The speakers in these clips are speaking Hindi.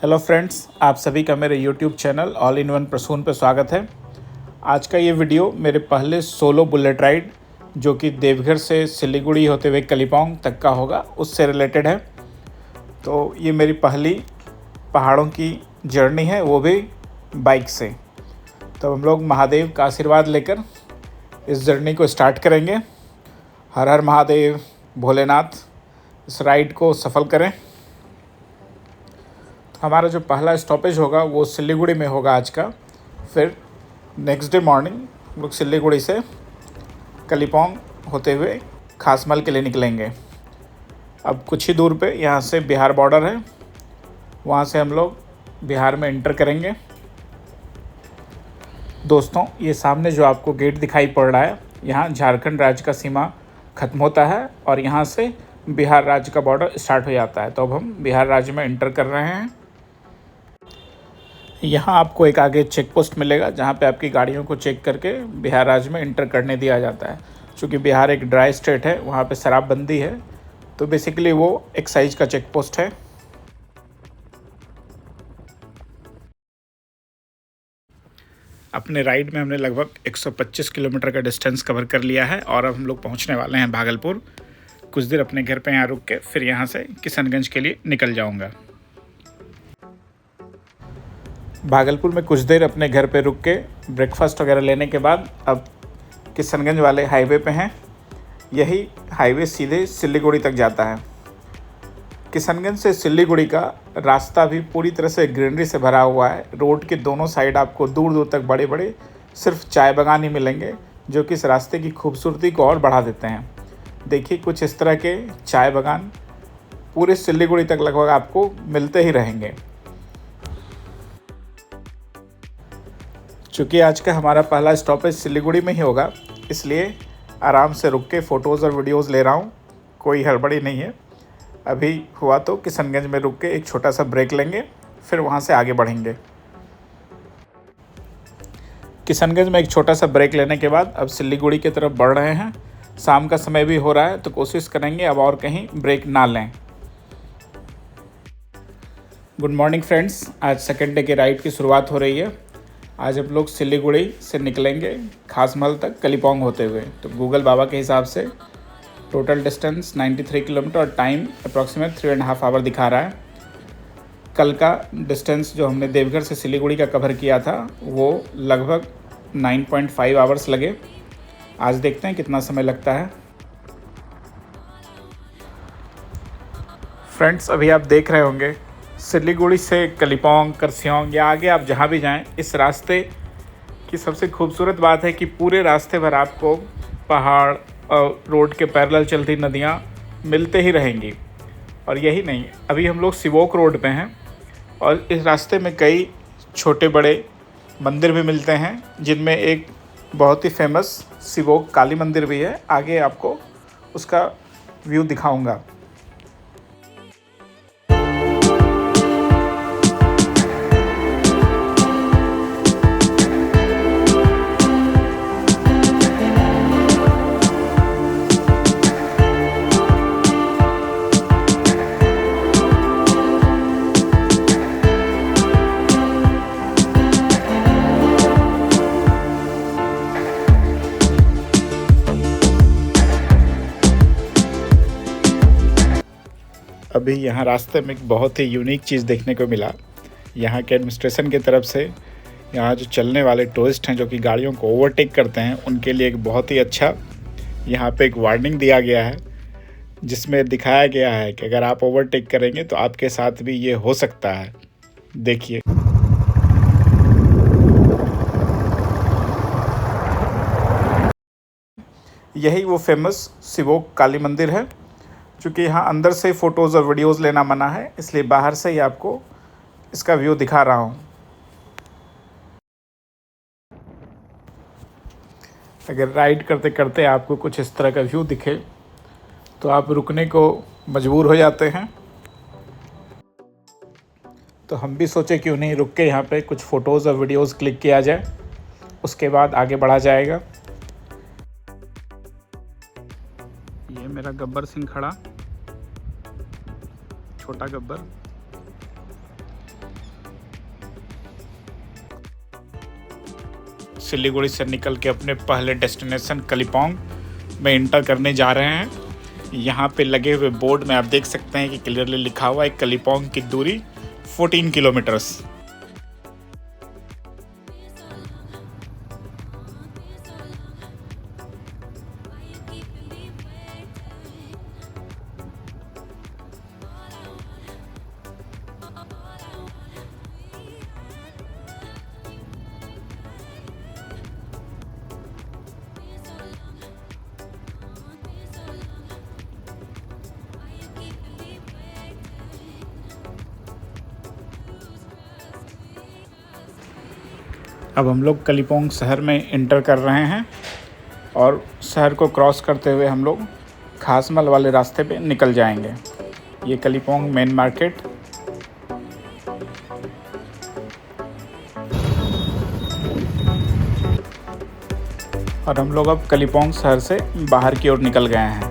हेलो फ्रेंड्स, आप सभी का मेरे YouTube channel all in one Prasoon पर स्वागत है। आज का ये वीडियो मेरे पहले सोलो बुलेट राइड जो कि देवघर से सिलीगुड़ी होते हुए कलिम्पोंग तक का होगा उससे रिलेटेड है। तो ये मेरी पहली पहाड़ों की जर्नी है, वो भी बाइक से। तो हम लोग महादेव का आशीर्वाद लेकर इस जर्नी को स्टार्ट करेंगे। हर हर महादेव भोलेनाथ, इस राइड को सफल करें। हमारा जो पहला स्टॉपेज होगा वो सिलीगुड़ी में होगा आज का। फिर नेक्स्ट डे मॉर्निंग हम लोग सिलीगुड़ी से कलिम्पोंग होते हुए खासमल के लिए निकलेंगे। अब कुछ ही दूर पे यहाँ से बिहार बॉर्डर है, वहाँ से हम लोग बिहार में एंटर करेंगे। दोस्तों, ये सामने जो आपको गेट दिखाई पड़ रहा है, यहाँ झारखंड राज्य का सीमा ख़त्म होता है और यहाँ से बिहार राज्य का बॉर्डर स्टार्ट हो जाता है। तो अब हम बिहार राज्य में एंटर कर रहे हैं। यहाँ आपको एक आगे चेक पोस्ट मिलेगा जहाँ पे आपकी गाड़ियों को चेक करके बिहार राज्य में इंटर करने दिया जाता है। चूँकि बिहार एक ड्राई स्टेट है, वहाँ पे शराबबंदी है, तो बेसिकली वो एक्साइज का चेक पोस्ट है। अपने राइड में हमने लगभग 125 किलोमीटर का डिस्टेंस कवर कर लिया है और अब हम लोग पहुँचने वाले हैं भागलपुर। कुछ देर अपने घर पे यहाँ रुक के फिर यहाँ से किशनगंज के लिए निकल जाऊँगा। भागलपुर में कुछ देर अपने घर पे रुक के ब्रेकफास्ट वगैरह लेने के बाद अब किशनगंज वाले हाईवे पे हैं। यही हाईवे सीधे सिलीगुड़ी तक जाता है। किशनगंज से सिलीगुड़ी का रास्ता भी पूरी तरह से ग्रीनरी से भरा हुआ है। रोड के दोनों साइड आपको दूर दूर तक बड़े बड़े सिर्फ चाय बागान ही मिलेंगे, जो कि इस रास्ते की खूबसूरती को और बढ़ा देते हैं। देखिए, कुछ इस तरह के चाय बागान पूरे सिलीगुड़ी तक लगभग आपको मिलते ही रहेंगे। चूँकि आज का हमारा पहला स्टॉपेज सिलीगुड़ी में ही होगा, इसलिए आराम से रुक के फ़ोटोज़ और वीडियोज़ ले रहा हूँ। कोई हड़बड़ी नहीं है। अभी हुआ तो किशनगंज में रुक के एक छोटा सा ब्रेक लेंगे, फिर वहाँ से आगे बढ़ेंगे। किशनगंज में एक छोटा सा ब्रेक लेने के बाद अब सिलीगुड़ी की तरफ बढ़ रहे हैं। शाम का समय भी हो रहा है, तो कोशिश करेंगे अब और कहीं ब्रेक ना लें। गुड मॉर्निंग फ्रेंड्स, आज सेकेंड डे की राइड की शुरुआत हो रही है। आज हम लोग सिलीगुड़ी से निकलेंगे खासमल तक कलिम्पोंग होते हुए। तो गूगल बाबा के हिसाब से टोटल डिस्टेंस 93 किलोमीटर और टाइम अप्रॉक्सीमेट 3.5 आवर दिखा रहा है। कल का डिस्टेंस जो हमने देवघर से सिलीगुड़ी का कवर किया था वो लगभग 9.5 आवर्स लगे। आज देखते हैं कितना समय लगता है। फ्रेंड्स, अभी आप देख रहे होंगे सिलीगुड़ी से कलिम्पोंग, करसियोंग या आगे आप जहाँ भी जाएं, इस रास्ते की सबसे खूबसूरत बात है कि पूरे रास्ते भर आपको पहाड़ और रोड के पैरेलल चलती नदियाँ मिलते ही रहेंगी। और यही नहीं, अभी हम लोग सिवोक रोड पे हैं और इस रास्ते में कई छोटे बड़े मंदिर भी मिलते हैं, जिनमें एक बहुत ही फेमस सिवोक काली मंदिर भी है। आगे आपको उसका व्यू दिखाऊँगा। अभी यहाँ रास्ते में एक बहुत ही यूनिक चीज़ देखने को मिला। यहाँ के एडमिनिस्ट्रेशन की तरफ से यहाँ जो चलने वाले टूरिस्ट हैं जो कि गाड़ियों को ओवरटेक करते हैं, उनके लिए एक बहुत ही अच्छा यहाँ पे एक वार्निंग दिया गया है, जिसमें दिखाया गया है कि अगर आप ओवरटेक करेंगे तो आपके साथ भी ये हो सकता है। देखिए, यही वो फेमस सिवोक काली मंदिर है। चूँकि यहाँ अंदर से फ़ोटोज़ और वीडियोज़ लेना मना है, इसलिए बाहर से ही आपको इसका व्यू दिखा रहा हूँ। अगर राइड करते करते आपको कुछ इस तरह का व्यू दिखे तो आप रुकने को मजबूर हो जाते हैं। तो हम भी सोचे क्यों नहीं रुक के यहाँ पे कुछ फ़ोटोज़ और वीडियोज़ क्लिक किया जाए, उसके बाद आगे बढ़ा जाएगा। ये मेरा गब्बर सिंह खड़ा, छोटा गब्बर। सिलीगुड़ी से निकल के अपने पहले डेस्टिनेशन कलिम्पोंग में इंटर करने जा रहे हैं। यहाँ पे लगे हुए बोर्ड में आप देख सकते हैं कि क्लियरली लिखा हुआ है कलिम्पोंग की दूरी 14 किलोमीटर्स। अब हम लोग कलिम्पोंग शहर में इंटर कर रहे हैं और शहर को क्रॉस करते हुए हम लोग खासमल वाले रास्ते पे निकल जाएंगे। ये कलिम्पोंग मेन मार्केट। और हम लोग अब कलिम्पोंग शहर से बाहर की ओर निकल गए हैं।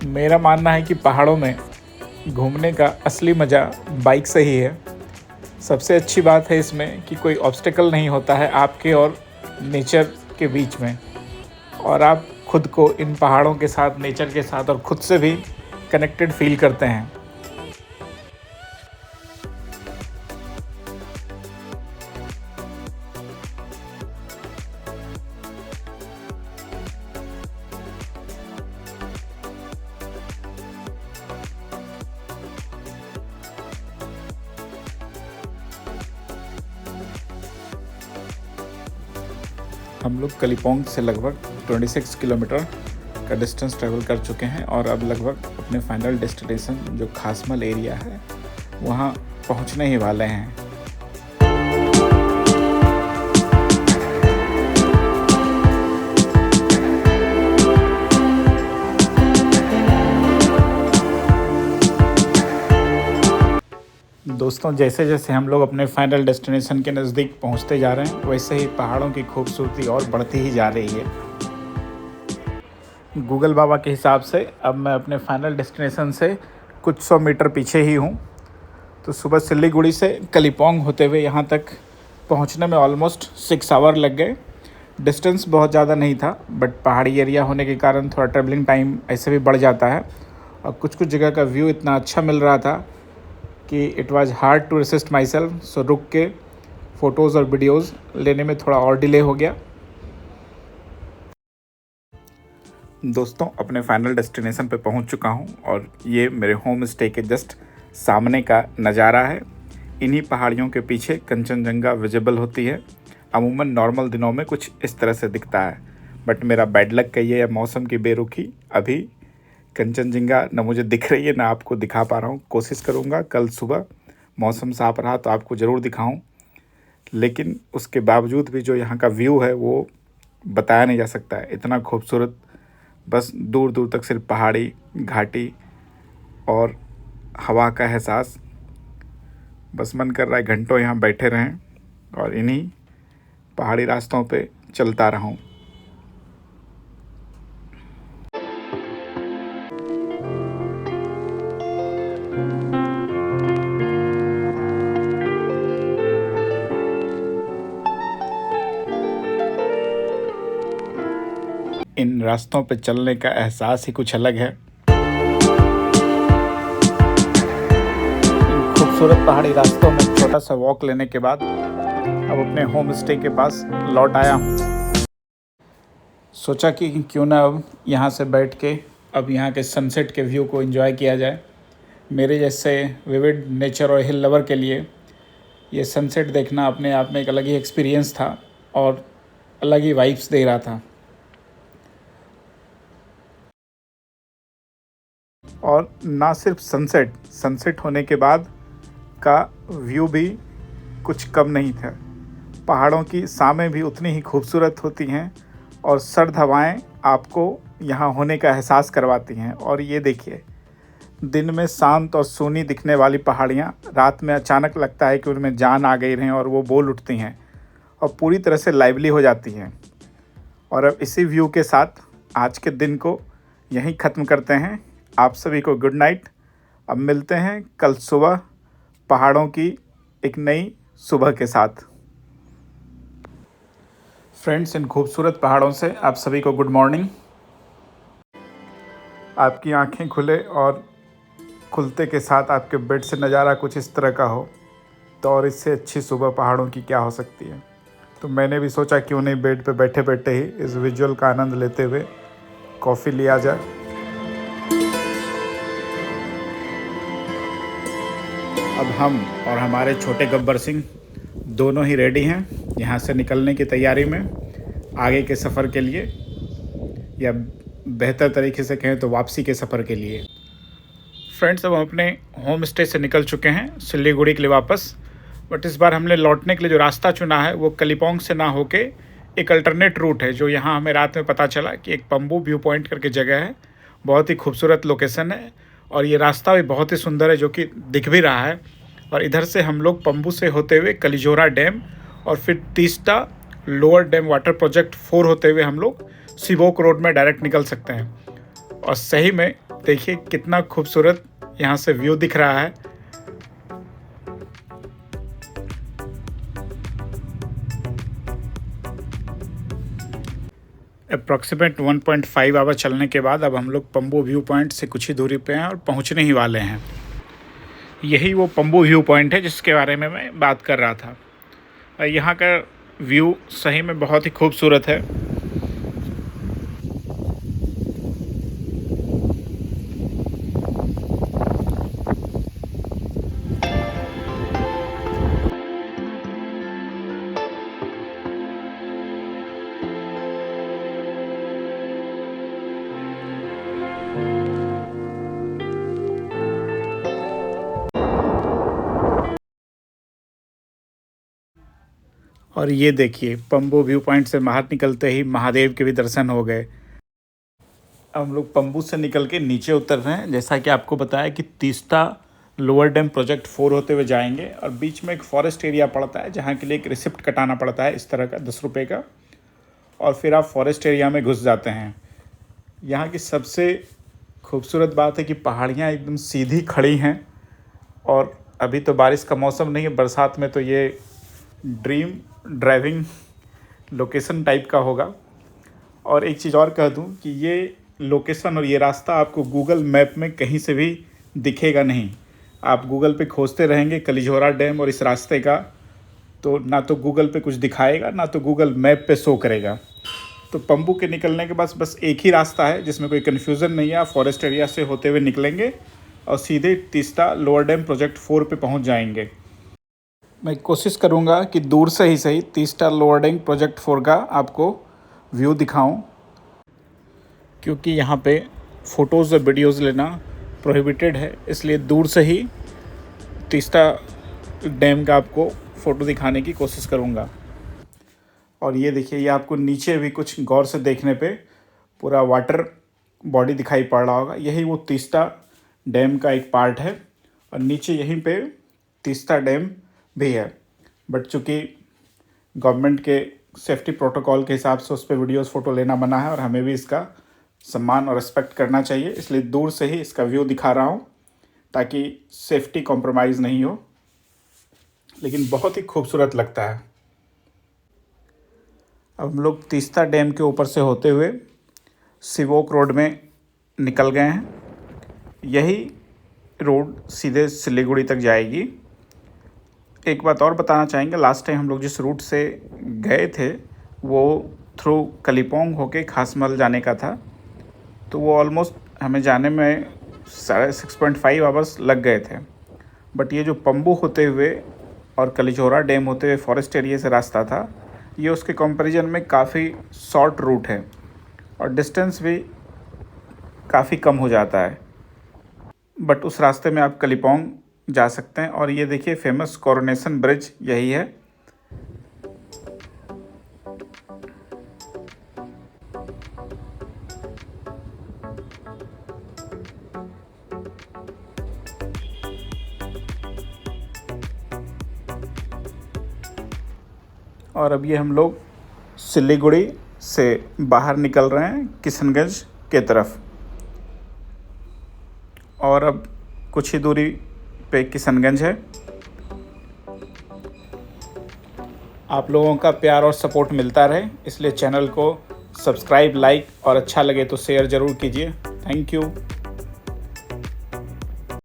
मेरा मानना है कि पहाड़ों में घूमने का असली मज़ा बाइक से ही है। सबसे अच्छी बात है इसमें कि कोई ऑब्स्टेकल नहीं होता है आपके और नेचर के बीच में, और आप खुद को इन पहाड़ों के साथ, नेचर के साथ और खुद से भी कनेक्टेड फील करते हैं। हम लोग कलिम्पोंग से लगभग 26 किलोमीटर का डिस्टेंस ट्रैवल कर चुके हैं और अब लगभग अपने फाइनल डेस्टिनेशन जो खासमल एरिया है वहाँ पहुँचने ही वाले हैं। दोस्तों, जैसे जैसे हम लोग अपने फाइनल डेस्टिनेशन के नज़दीक पहुंचते जा रहे हैं वैसे ही पहाड़ों की खूबसूरती और बढ़ती ही जा रही है। गूगल बाबा के हिसाब से अब मैं अपने फाइनल डेस्टिनेशन से कुछ 100 मीटर पीछे ही हूं। तो सुबह सिलीगुड़ी से कलिम्पोंग होते हुए यहां तक पहुंचने में ऑलमोस्ट 6 आवर लग गए। डिस्टेंस बहुत ज़्यादा नहीं था, बट पहाड़ी एरिया होने के कारण थोड़ा ट्रैवलिंग टाइम ऐसे भी बढ़ जाता है। और कुछ कुछ जगह का व्यू इतना अच्छा मिल रहा था कि it was hard to resist myself. So रुक के फ़ोटोज़ और वीडियोज़ लेने में थोड़ा और डिले हो गया। दोस्तों, अपने फाइनल डेस्टिनेशन पे पहुंच चुका हूं और ये मेरे होम स्टे के जस्ट सामने का नज़ारा है। इन्हीं पहाड़ियों के पीछे कंचनजंगा विजिबल होती है। अमूमन नॉर्मल दिनों में कुछ इस तरह से दिखता है, बट मेरा बैड लक कहिए या मौसम की बेरुखी, अभी कंचनजंगा न मुझे दिख रही है ना आपको दिखा पा रहा हूँ। कोशिश करूँगा कल सुबह मौसम साफ रहा तो आपको ज़रूर दिखाऊँ, लेकिन उसके बावजूद भी जो यहाँ का व्यू है वो बताया नहीं जा सकता है। इतना खूबसूरत, बस दूर दूर तक सिर्फ पहाड़ी, घाटी और हवा का एहसास। बस मन कर रहा है घंटों यहाँ बैठे रहें और इन्हीं पहाड़ी रास्तों पे चलता रहूं। रास्तों पे चलने का एहसास ही कुछ अलग है। इन खूबसूरत पहाड़ी रास्तों में छोटा सा वॉक लेने के बाद अब अपने होम स्टे के पास लौट आया हूँ। सोचा कि क्यों ना अब यहाँ से बैठ के अब यहाँ के सनसेट के व्यू को एंजॉय किया जाए। मेरे जैसे विविड नेचर और हिल लवर के लिए ये सनसेट देखना अपने आप में एक अलग ही एक्सपीरियंस था और अलग ही वाइब्स दे रहा था। और ना सिर्फ सनसेट होने के बाद का व्यू भी कुछ कम नहीं था। पहाड़ों की शामें भी उतनी ही खूबसूरत होती हैं और सर्द हवाएं आपको यहाँ होने का एहसास करवाती हैं। और ये देखिए, दिन में शांत और सूनी दिखने वाली पहाड़ियाँ रात में अचानक लगता है कि उनमें जान आ गई हैं और वो बोल उठती हैं और पूरी तरह से लाइवली हो जाती हैं। और अब इसी व्यू के साथ आज के दिन को यहीं ख़त्म करते हैं। आप सभी को गुड नाइट। अब मिलते हैं कल सुबह पहाड़ों की एक नई सुबह के साथ। फ्रेंड्स, इन खूबसूरत पहाड़ों से आप सभी को गुड मॉर्निंग। आपकी आंखें खुले और खुलते के साथ आपके बेड से नज़ारा कुछ इस तरह का हो तो और इससे अच्छी सुबह पहाड़ों की क्या हो सकती है। तो मैंने भी सोचा क्यों नहीं बेड पे बैठे बैठे ही इस विजुअल का आनंद लेते हुए कॉफ़ी लिया जाए। अब हम और हमारे छोटे गब्बर सिंह दोनों ही रेडी हैं यहाँ से निकलने की तैयारी में आगे के सफ़र के लिए, या बेहतर तरीके से कहें तो वापसी के सफ़र के लिए। फ्रेंड्स, अब हम अपने होम स्टे से निकल चुके हैं सिलीगुड़ी के लिए वापस। बट इस बार हमने लौटने के लिए जो रास्ता चुना है वो कलिम्पोंग से ना होके एक अल्टरनेट रूट है, जो यहाँ हमें रात में पता चला कि एक पम्बू व्यू पॉइंट करके जगह है। बहुत ही खूबसूरत लोकेशन है और ये रास्ता भी बहुत ही सुंदर है, जो कि दिख भी रहा है। और इधर से हम लोग पम्बू से होते हुए कलिजोरा डैम और फिर Teesta lower dam water project 4 होते हुए हम लोग सिबोक रोड में डायरेक्ट निकल सकते हैं। और सही में देखिए कितना खूबसूरत यहाँ से व्यू दिख रहा है। अप्रॉक्सीमेट 1.5 आवर चलने के बाद अब हम लोग पम्बू व्यू पॉइंट से कुछ ही दूरी पे हैं और पहुँचने ही वाले हैं। यही वो पम्बू व्यू पॉइंट है जिसके बारे में मैं बात कर रहा था। और यहाँ का व्यू सही में बहुत ही खूबसूरत है। और ये देखिए, पम्बू व्यू पॉइंट से बाहर निकलते ही महादेव के भी दर्शन हो गए। हम लोग पम्बू से निकल के नीचे उतर रहे हैं। जैसा कि आपको बताया कि तीस्ता लोअर डैम प्रोजेक्ट 4 होते हुए जाएंगे और बीच में एक फॉरेस्ट एरिया पड़ता है जहाँ के लिए एक रिसिप्ट कटाना पड़ता है इस तरह का 10 रुपये का, और फिर आप फॉरेस्ट एरिया में घुस जाते हैं। यहाँ की सबसे खूबसूरत बात है कि पहाड़ियाँ एकदम सीधी खड़ी हैं और अभी तो बारिश का मौसम नहीं है, बरसात में तो ये ड्रीम ड्राइविंग लोकेशन टाइप का होगा। और एक चीज़ और कह दूं कि ये लोकेशन और ये रास्ता आपको गूगल मैप में कहीं से भी दिखेगा नहीं। आप गूगल पे खोजते रहेंगे कलिजोरा डैम और इस रास्ते का, तो ना तो गूगल पे कुछ दिखाएगा ना तो गूगल मैप पे शो करेगा। तो पम्बू के निकलने के बाद बस एक ही रास्ता है जिसमें कोई कन्फ्यूज़न नहीं है। आप फॉरेस्ट एरिया से होते हुए निकलेंगे और सीधे तीस्ता लोअर डैम प्रोजेक्ट 4 पे पहुंच जाएंगे। मैं कोशिश करूंगा कि दूर से ही सही तीस्ता लोअर डैम प्रोजेक्ट 4 का आपको व्यू दिखाऊं, क्योंकि यहाँ पे फ़ोटोज़ और वीडियोज़ लेना प्रोहिबिटेड है, इसलिए दूर से ही तीस्ता डैम का आपको फ़ोटो दिखाने की कोशिश करूँगा। और ये देखिए, ये आपको नीचे भी कुछ गौर से देखने पे पूरा वाटर बॉडी दिखाई पड़ रहा होगा। यही वो तीस्ता डैम का एक पार्ट है और नीचे यहीं पे तीस्ता डैम भी है। बट चूँकि गवर्नमेंट के सेफ्टी प्रोटोकॉल के हिसाब से उस पर वीडियोज़ फ़ोटो लेना मना है और हमें भी इसका सम्मान और रिस्पेक्ट करना चाहिए, इसलिए दूर से ही इसका व्यू दिखा रहा हूँ ताकि सेफ्टी कॉम्प्रोमाइज़ नहीं हो। लेकिन बहुत ही खूबसूरत लगता है। अब हम लोग तीस्ता डैम के ऊपर से होते हुए सिवोक रोड में निकल गए हैं। यही रोड सीधे सिलीगुड़ी तक जाएगी। एक बात और बताना चाहेंगे, लास्ट टाइम हम लोग जिस रूट से गए थे वो थ्रू कलिम्पोंग होके खासमहल जाने का था, तो वो ऑलमोस्ट हमें जाने में 6.5 आवर्स लग गए थे। बट ये जो पम्बू होते हुए और कलिचोरा डैम होते हुए फॉरेस्ट एरिया से रास्ता था, ये उसके कंपैरिजन में काफ़ी शॉर्ट रूट है और डिस्टेंस भी काफ़ी कम हो जाता है। बट उस रास्ते में आप कलिम्पोंग जा सकते हैं। और ये देखिए फेमस कोरोनेशन ब्रिज यही है। और अब ये हम लोग सिलीगुड़ी से बाहर निकल रहे हैं किशनगंज के तरफ। और अब कुछ ही दूरी पे किशनगंज है। आप लोगों का प्यार और सपोर्ट मिलता रहे, इसलिए चैनल को सब्सक्राइब, लाइक और अच्छा लगे तो शेयर ज़रूर कीजिए। Thank you.